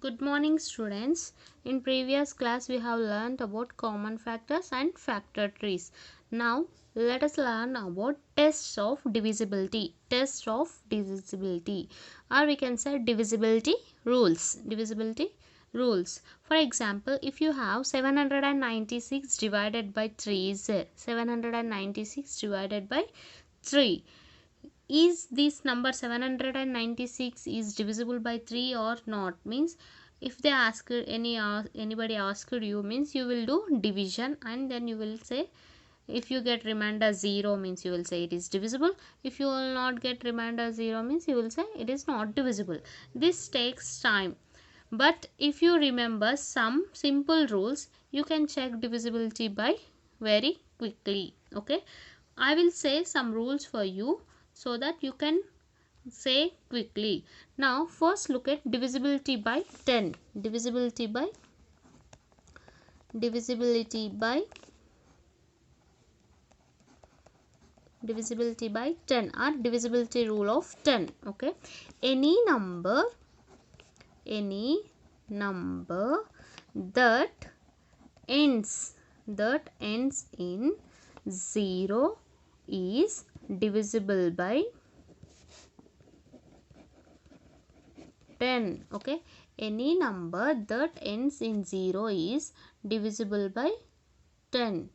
Good morning, students. In previous class we have learned about common factors and factor trees. Now let us learn about tests of divisibility. Tests of divisibility, or we can say divisibility rules. Divisibility rules. For example, if you have 796 divided by 3 is there. 796 divided by 3. Is this number 796 is divisible by 3 or not? Means if they ask anybody asked you, means you will do division and then you will say, if you get remainder 0 means you will say it is divisible. If you will not get remainder 0 means you will say it is not divisible. This takes time, but if you remember some simple rules, you can check divisibility by very quickly. Okay, I will say some rules for you so that you can say quickly. Now first look at divisibility by 10. Divisibility by 10 or divisibility rule of 10. Okay, any number that ends in 0 is divisible by 10. Okay, any number that ends in 0 is divisible by 10.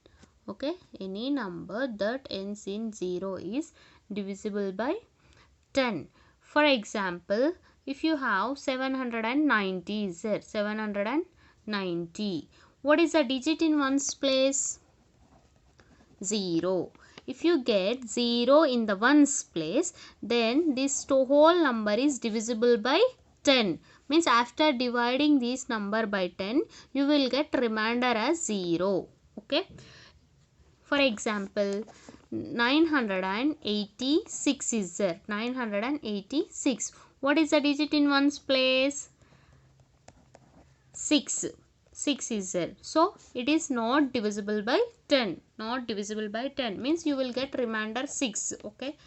Okay, any number that ends in 0 is divisible by 10. For example, if you have 790 is there, 790. What is the digit in ones place? 0. If you get 0 in the ones place, then this whole number is divisible by 10. Means after dividing this number by 10, you will get remainder as 0. Okay. For example, 986 is there. 986. What is the digit in ones place? 6. 6 is there. So it is not divisible by 10. Not divisible by 10 means you will get remainder 6. Okay,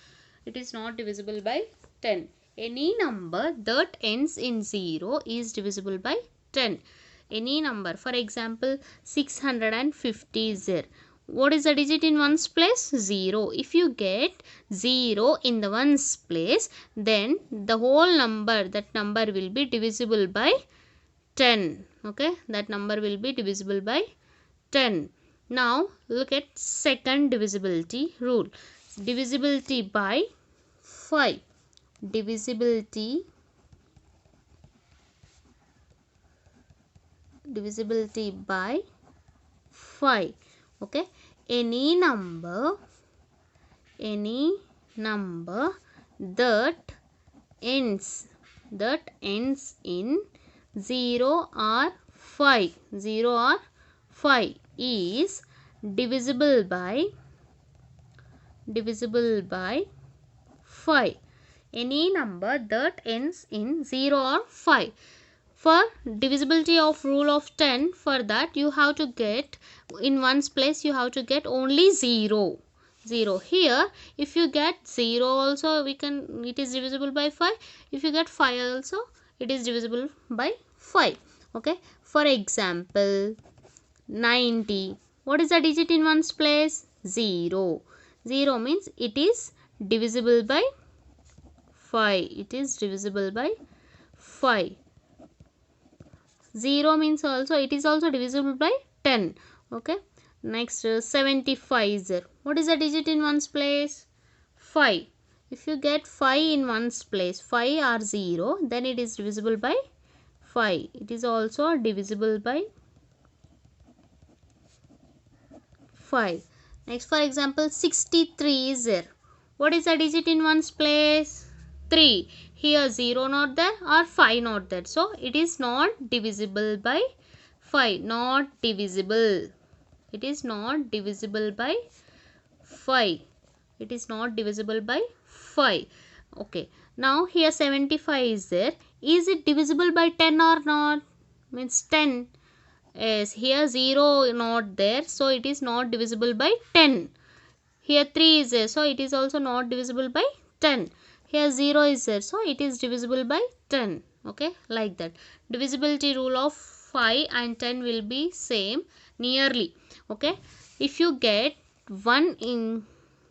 it is not divisible by 10. Any number that ends in 0 is divisible by 10. Any number, for example, 650 is there. What is the digit in ones place? 0. If you get 0 in the ones place, then the whole number, that number will be divisible by 10. Okay, that number will be divisible by 10. Now look at second divisibility rule. Divisibility by 5. Divisibility by 5. Okay, any number that ends in 0 or 5 is divisible by 5. Any number that ends in 0 or 5. For divisibility of rule of 10, for that you have to get in ones place, you have to get only 0. Here if you get 0 also, it is divisible by 5. If you get 5 also, it is divisible by 5. Okay, for example, 90. What is the digit in ones place? 0. 0 means it is divisible by 5. It is divisible by 5. 0 means also it is also divisible by 10. Okay, next 75 is there. What is the digit in ones place? 5. If you get 5 in ones place, 5 or 0, then it is divisible by 5. It is also divisible by 5. Next, for example, 63 is there. What is the digit in ones place? 3. Here 0 not there or 5 not there. So it is not divisible by 5. Not divisible. It is not divisible by 5. It is not divisible by 5. Okay. Now here 75 is there. Is it divisible by 10 or not? Means 10. Yes, here 0 not there. So it is not divisible by 10. Here 3 is there. So it is also not divisible by 10. Here 0 is there. So it is divisible by 10. Okay, like that. Divisibility rule of 5 and 10 will be same nearly. Okay, if you get 1 in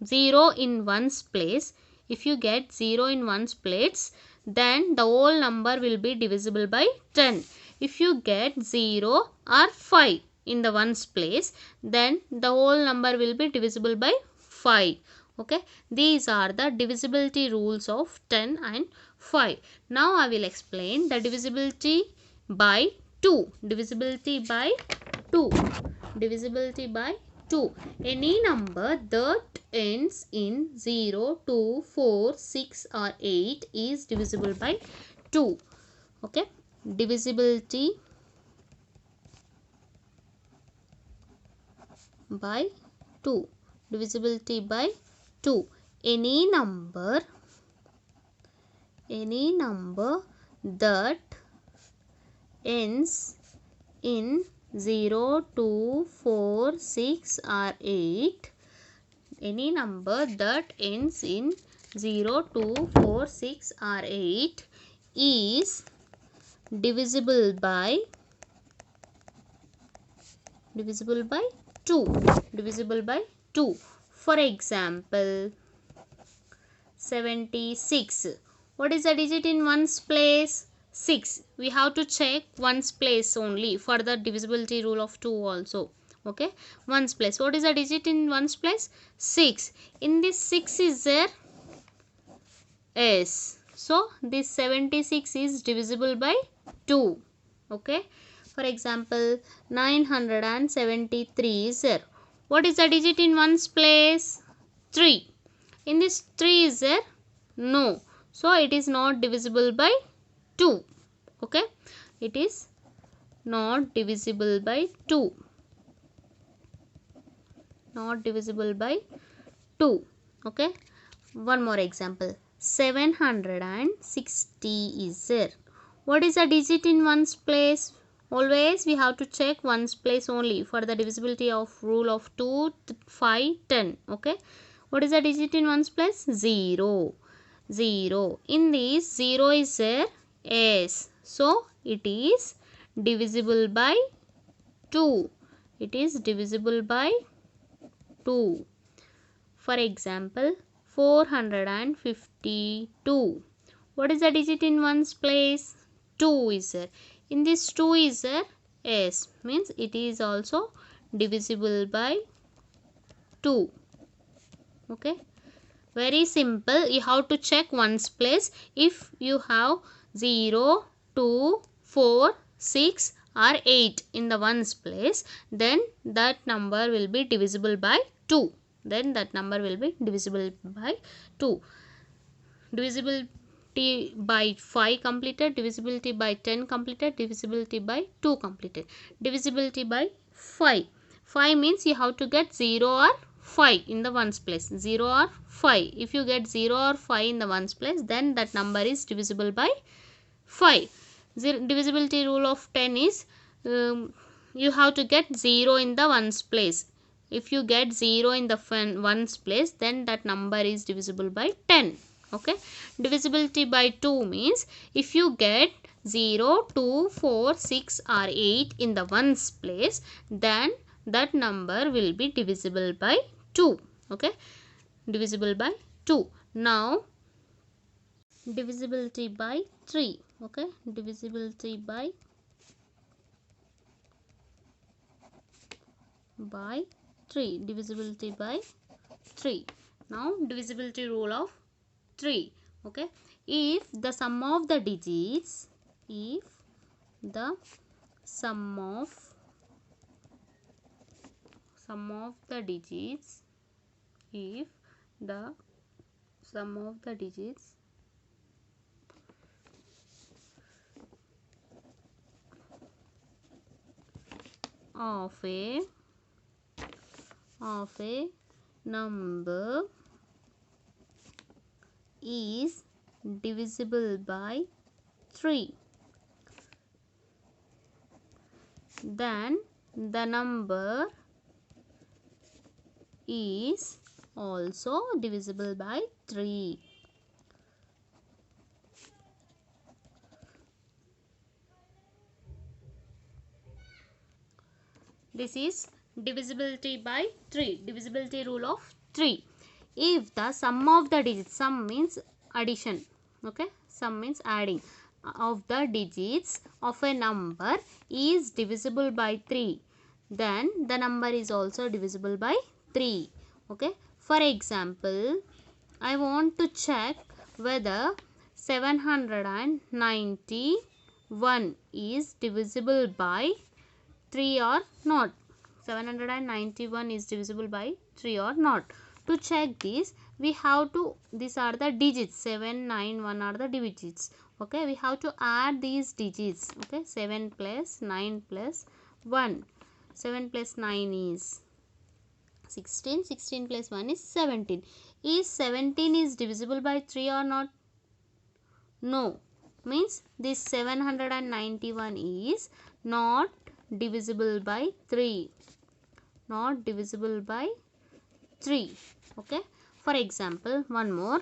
0 in one's place, if you get 0 in one's place, then the whole number will be divisible by 10. If you get 0 or 5 in the one's place, then the whole number will be divisible by 5. Okay, these are the divisibility rules of 10 and 5. Now I will explain the divisibility by 2. Divisibility by 2. Divisibility by 2. Any number that ends in 0, 2, 4, 6 or 8 is divisible by 2. Okay, divisibility by 2. Divisibility by 2. Any number that ends in 0, 2, 4, 6 or 8, any number that ends in 0, 2, 4, 6 or 8 is divisible by 2. Divisible by 2. For example, 76. What is the digit in ones place? 6. We have to check ones place only for the divisibility rule of 2 also. Okay, ones place. What is the digit in ones place? 6. In this 6 is there S. So this 76 is divisible by 2. Okay. For example, 973 is there. What is the digit in ones place? 3. In this 3 is there? No. So it is not divisible by 2. Okay. It is not divisible by 2. Not divisible by 2. Okay. One more example. 760 is there. What is the digit in ones place? Always we have to check ones place only for the divisibility of rule of 2, 5, 10. Okay. What is the digit in ones place? 0. 0. In this 0 is there? S. So it is divisible by 2. It is divisible by 2. For example, 452. What is the digit in ones place? 2 is there. In this 2 is there? S. Means it is also divisible by 2. Okay. Very simple. You have to check ones place. If you have 0, 2, 4, 6 or 8 in the ones place, then that number will be divisible by 2. Then that number will be divisible by 2. Divisibility by 5 completed, divisibility by 10 completed, divisibility by 2 completed. Divisibility by 5. 5 means you have to get 0 or 5 in the ones place. 0 or 5. If you get 0 or 5 in the ones place, then that number is divisible by 5. Divisibility rule of 10 is you have to get 0 in the ones place. If you get 0 in the ones place, then that number is divisible by 10. Okay. Divisibility by 2 means if you get 0, 2, 4, 6 or 8 in the ones place, then that number will be divisible by 2. Okay. Divisible by 2. Now divisibility by 3. Okay. Divisibility by 3. Divisibility by 3. Now divisibility rule of 3. Okay. If the sum of the digits, if the sum of the digits, if the sum of the digits of a number is divisible by 3, then the number is also divisible by 3. This is divisibility by 3. Divisibility rule of 3. If the sum of the digits, sum means addition, okay, sum means adding, of the digits of a number is divisible by 3, then the number is also divisible by 3. Okay, for example, I want to check whether 791 is divisible by 3 or not. 791 is divisible by 3 or not. To check this, we have to, these are the digits, 791 are the digits. Okay, we have to add these digits. Okay, 7 plus 9 plus 1. 7 plus 9 is 16. 16 plus 1 is 17. Is 17 is divisible by 3 or not? No. Means this 791 is not divisible by 3. Not divisible by 3. Okay. For example, one more.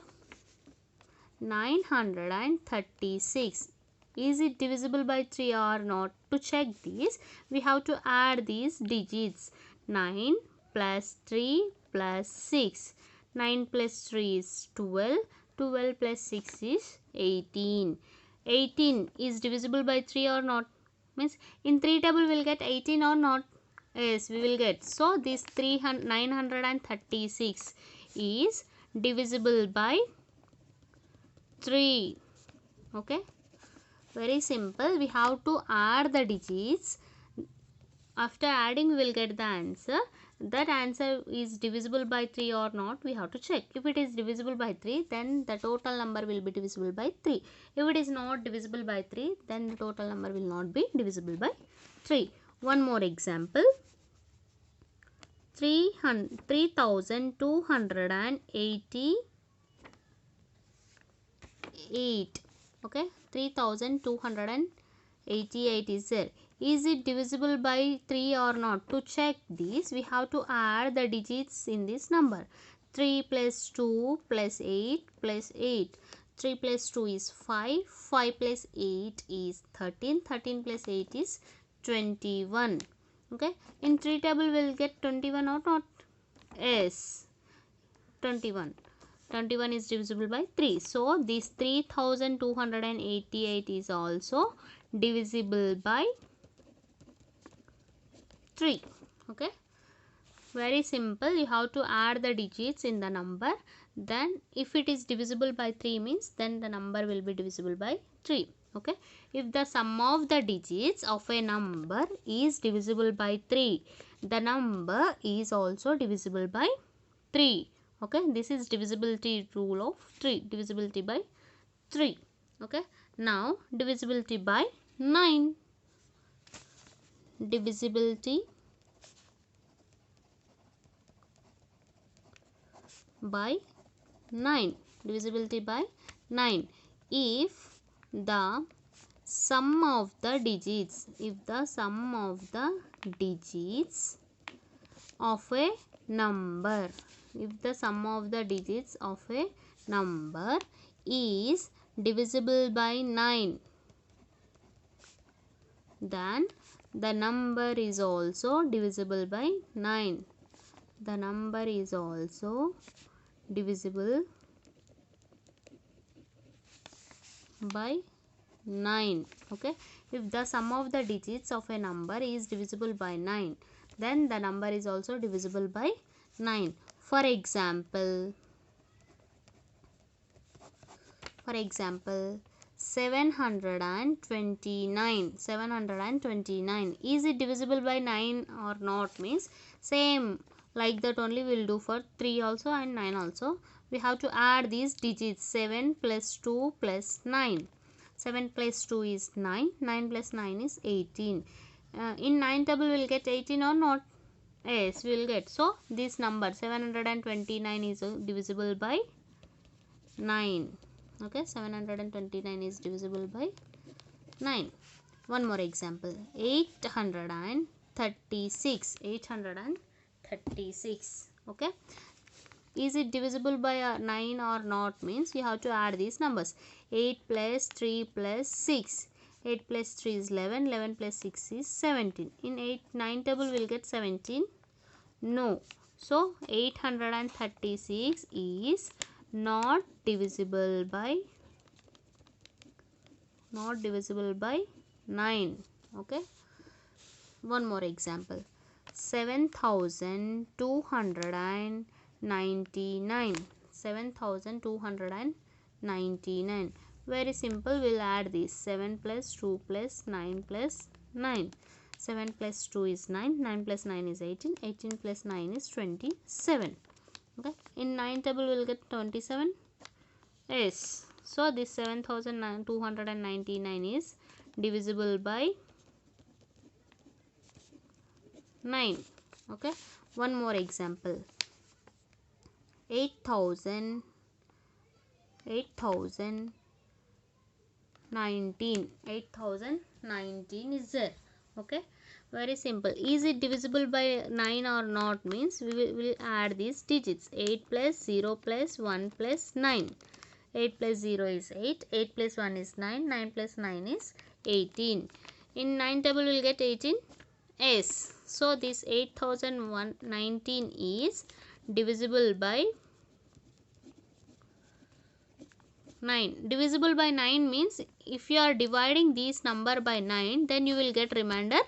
936. Is it divisible by 3 or not? To check this, we have to add these digits. 9 plus 3 plus 6. 9 plus 3 is 12. 12 plus 6 is 18. 18 is divisible by 3 or not? Means in 3 table we will get 18 or not? Yes, we will get. So this 936 is divisible by 3. Okay, very simple. We have to add the digits. After adding, we will get the answer. That answer is divisible by 3 or not, we have to check. If it is divisible by 3, then the total number will be divisible by 3. If it is not divisible by 3, then the total number will not be divisible by 3. One more example. 3288. Okay, 3288 is there. Is it divisible by 3 or not? To check this, we have to add the digits in this number. 3 plus 2 plus 8 plus 8. 3 plus 2 is 5. 5 plus 8 is 13. 13 plus 8 is 21. Okay, in 3 table we will get 21 or not? Yes, 21. 21 is divisible by 3. So this 3288 is also divisible by 3. Okay, very simple. You have to add the digits in the number. Then if it is divisible by 3 means then the number will be divisible by 3. Okay, if the sum of the digits of a number is divisible by 3, the number is also divisible by 3. Okay, this is divisibility rule of 3. Divisibility by 3. Okay, now divisibility by 9. Divisibility by 9. Divisibility by 9. If the sum of the digits, of a number, is divisible by 9, then the number is also divisible by 9. The number is also divisible by 9. Okay, if the sum of the digits of a number is divisible by 9, then the number is also divisible by 9. For example, 729. Is it divisible by 9 or not? Means same like that only we will do for 3 also and 9 also. We have to add these digits. 7 plus 2 plus 9. 7 plus 2 is 9. 9 plus 9 is 18. In 9 table we will get 18 or not? Yes, we will get. So this number 729 is divisible by 9. Okay, 729 is divisible by 9. One more example. 836. 836. Okay, is it divisible by 9 or not? Means you have to add these numbers. 8 plus 3 plus 6. 8 plus 3 is 11. 11 plus 6 is 17. In 9 table we'll get 17. No. So 836 is not divisible by 9. Okay. One more example. 7299. 7299. Very simple. We'll add this. 7 plus 2 plus 9 plus 9. 7 plus 2 is 9. 9 plus 9 is 18. 18 plus 9 is 27. Okay. In 9 table we'll get 27. Yes. So this 7299 is divisible by 9. Okay. One more example. 8019. 8019 is there. Okay. Very simple. Is it divisible by 9 or not means we will add these digits. 8 plus 0 plus 1 plus 9. 8 plus 0 is 8. 8 plus 1 is 9. 9 plus 9 is 18. In 9 table we will get 18. Yes. So this 8019 is divisible by 9. Divisible by 9 means if you are dividing this number by 9, then you will get remainder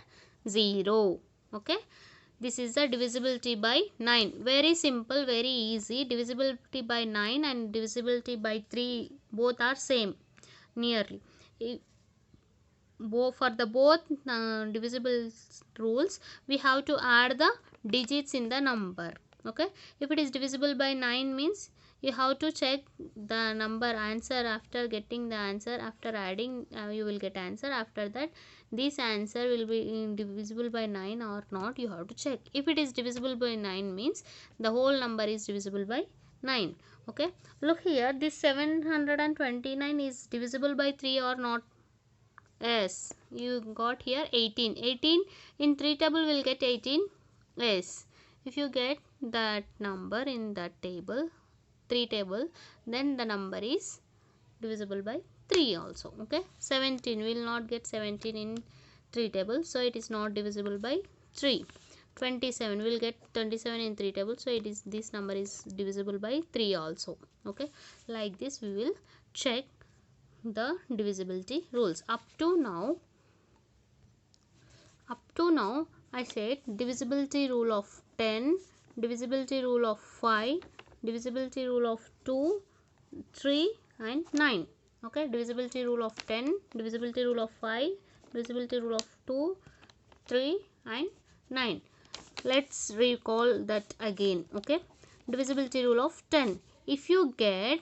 0. Okay. This is the divisibility by 9. Very simple, very easy. Divisibility by 9 and divisibility by 3 both are same nearly. For the both divisible rules, we have to add the digits in the number. Okay. If it is divisible by 9 means you have to check the number answer. After getting the answer, after adding you will get answer. After that this answer will be divisible by 9 or not, you have to check. If it is divisible by 9 means the whole number is divisible by 9. Okay. Look here, this 729 is divisible by 3 or not? Yes, you got here 18. 18 in 3 table will get 18. Yes, if you get that number in that table, 3 table, then the number is divisible by 3 also. Okay. 17 will not get 17 in 3 table, so it is not divisible by 3. 27 will get 27 in 3 table, so it is, this number is divisible by 3 also. Okay. Like this we will check the divisibility rules. Up to now I said divisibility rule of 10, divisibility rule of 5, divisibility rule of 2, 3 and 9. Okay. Divisibility rule of 10, divisibility rule of 5, divisibility rule of 2, 3 and 9. Let's recall that again. Okay. Divisibility rule of 10. If you get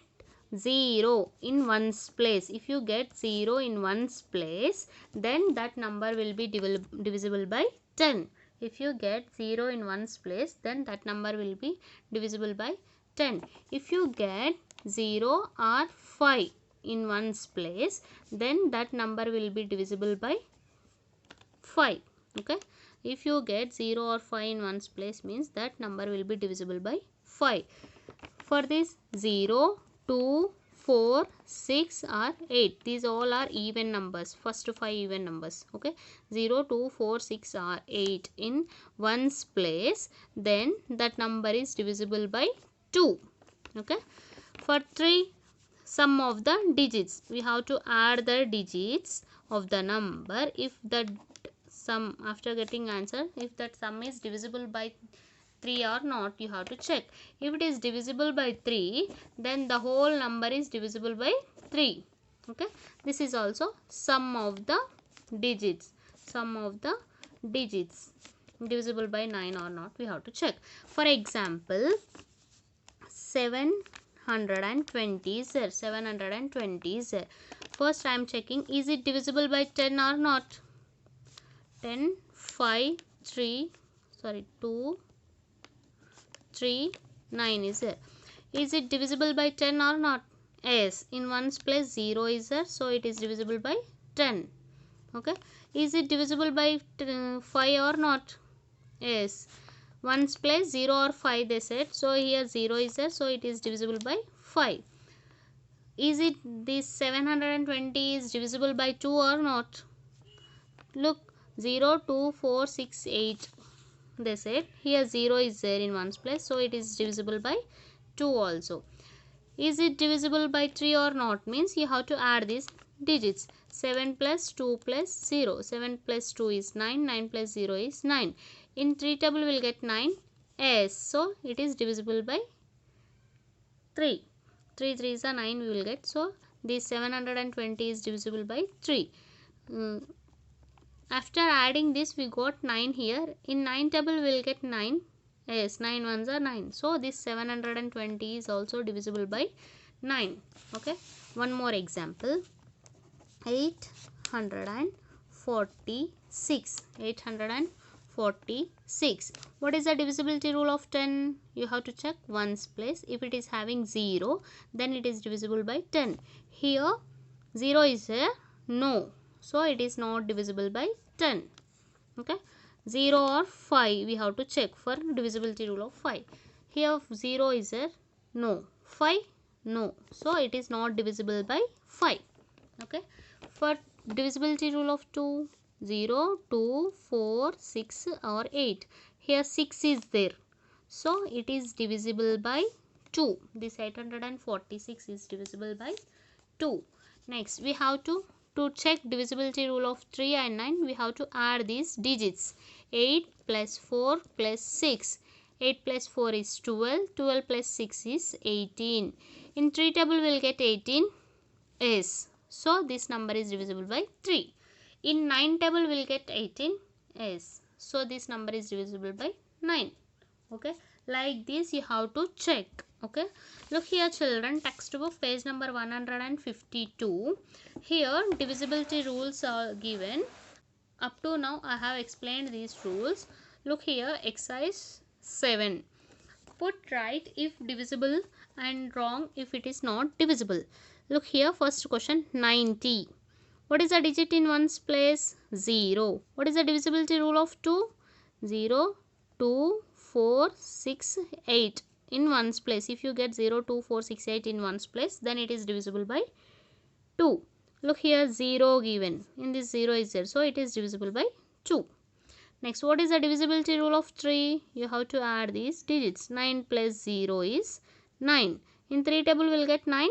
0 in one's place, if you get 0 in one's place, then that number will be divisible by 10. If you get 0 in one's place, then that number will be divisible by 10. If you get 0 or 5 in one's place, then that number will be divisible by 5. Okay. If you get 0 or 5 in one's place means that number will be divisible by 5. For this 0, 2, 4, 6 or 8, these all are even numbers. First 5 even numbers. Okay. 0, 2, 4, 6 or 8 in one's place, then that number is divisible by 2. Okay. For 3, sum of the digits, we have to add the digits of the number. If that sum, after getting answer, if that sum is divisible by 3 or not, you have to check. If it is divisible by 3, then the whole number is divisible by 3. Okay. This is also sum of the digits. Sum of the digits divisible by 9 or not, we have to check. For example, 720 is there. 720 is there. First I am checking, is it divisible by 10 or not? 10, 5, 2, 3, 9 is there. Is it divisible by 10 or not? Yes. In one's place 0 is there, so it is divisible by 10. Okay. Is it divisible by 5 or not? Yes. One's place 0 or 5 they said, so here 0 is there, so it is divisible by 5. Is it this 720 is divisible by 2 or not? Look, 0, 2, 4, 6, 8. They said here 0 is there in ones place, so it is divisible by 2 also. Is it divisible by 3 or not? Means you have to add these digits. 7 plus 2 plus 0. 7 plus 2 is 9. 9 plus 0 is 9. In 3 table we will get 9. Yes. So it is divisible by 3. 3 3s are 9 we will get. So this 720 is divisible by 3. After adding this we got 9 here. In 9 table we will get 9. Yes, 9 ones are 9. So this 720 is also divisible by 9. Okay. One more example. 846. 846. What is the divisibility rule of 10? You have to check ones place. If it is having 0, then it is divisible by 10. Here 0 is there? No. So it is not divisible by 10. Okay. 0 or 5 we have to check for divisibility rule of 5. Here 0 is there? No. 5? No. So it is not divisible by 5. Okay. For divisibility rule of 2, 0, 2, 4, 6 or 8. Here 6 is there. So it is divisible by 2. This 846 is divisible by 2. Next we have to check divisibility rule of 3 and 9, we have to add these digits. 8 plus 4 plus 6. 8 plus 4 is 12. 12 plus 6 is 18. In 3 table we will get 18. Yes. So this number is divisible by 3. In 9 table we will get 18. Yes. So this number is divisible by 9. Okay. Like this you have to check. Okay. Look here children, textbook page number 152. Here divisibility rules are given. Up to now I have explained these rules. Look here, exercise 7. Put right if divisible and wrong if it is not divisible. Look here, first question, 90. What is the digit in ones place? 0. What is the divisibility rule of 2? 0, 2, 4, 6, 8 in ones place. If you get 0, 2, 4, 6, 8 in ones place, then it is divisible by 2. Look here, 0 given. In this 0 is there. So it is divisible by 2. Next, what is the divisibility rule of 3? You have to add these digits. 9 plus 0 is 9. In 3 table we will get 9.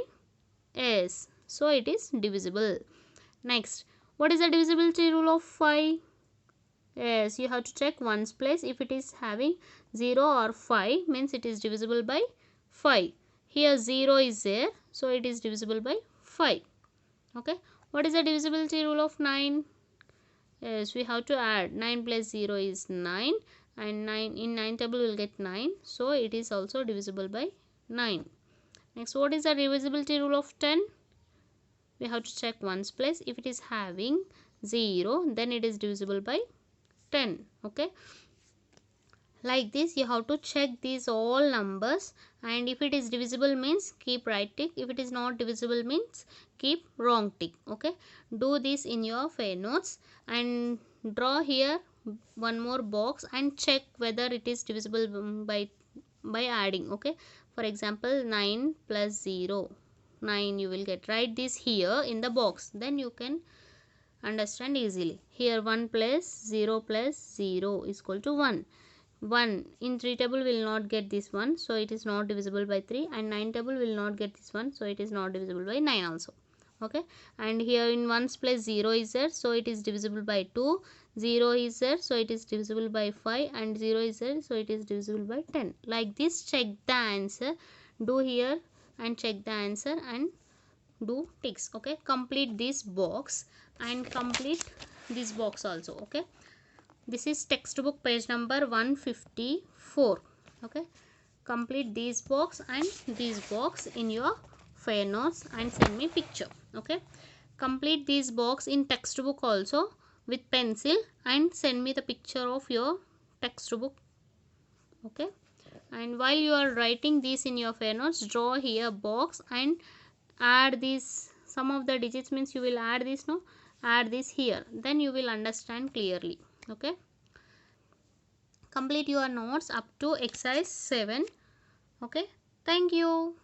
Yes. So it is divisible. Next, what is the divisibility rule of 5? Yes, you have to check ones place. If it is having 0 or 5 means it is divisible by 5. Here 0 is there. So it is divisible by 5. Okay. What is the divisibility rule of 9? Yes, we have to add. 9 plus 0 is 9 and 9 in 9 table we will get 9. So it is also divisible by 9. Next, what is the divisibility rule of 10? We have to check ones place. If it is having 0, then it is divisible by 10. Okay. Like this you have to check these all numbers, and if it is divisible means keep right tick, if it is not divisible means keep wrong tick. Okay, do this in your fair notes and draw here one more box and check whether it is divisible by adding. Okay, for example 9 plus 0, 9 you will get. Write this here in the box, then you can understand easily. Here 1 plus 0 plus 0 is equal to 1. 1 in 3 table will not get this one, so it is not divisible by 3, and 9 table will not get this one, so it is not divisible by 9 also. Okay, and here in 1's place 0 is there, so it is divisible by 2. 0 is there, so it is divisible by 5, and 0 is there, so it is divisible by 10. Like this check the answer, do here and check the answer and do ticks. Okay, complete this box and complete this box also. Okay, this is textbook page number 154. Okay, complete this box and this box in your fair notes and send me picture. Okay, complete this box in textbook also with pencil and send me the picture of your textbook. Okay, and while you are writing this in your fair notes, draw here box and add this, some of the digits means you will add this, no, add this here, then you will understand clearly. Okay, complete your notes up to exercise 7. Okay, thank you.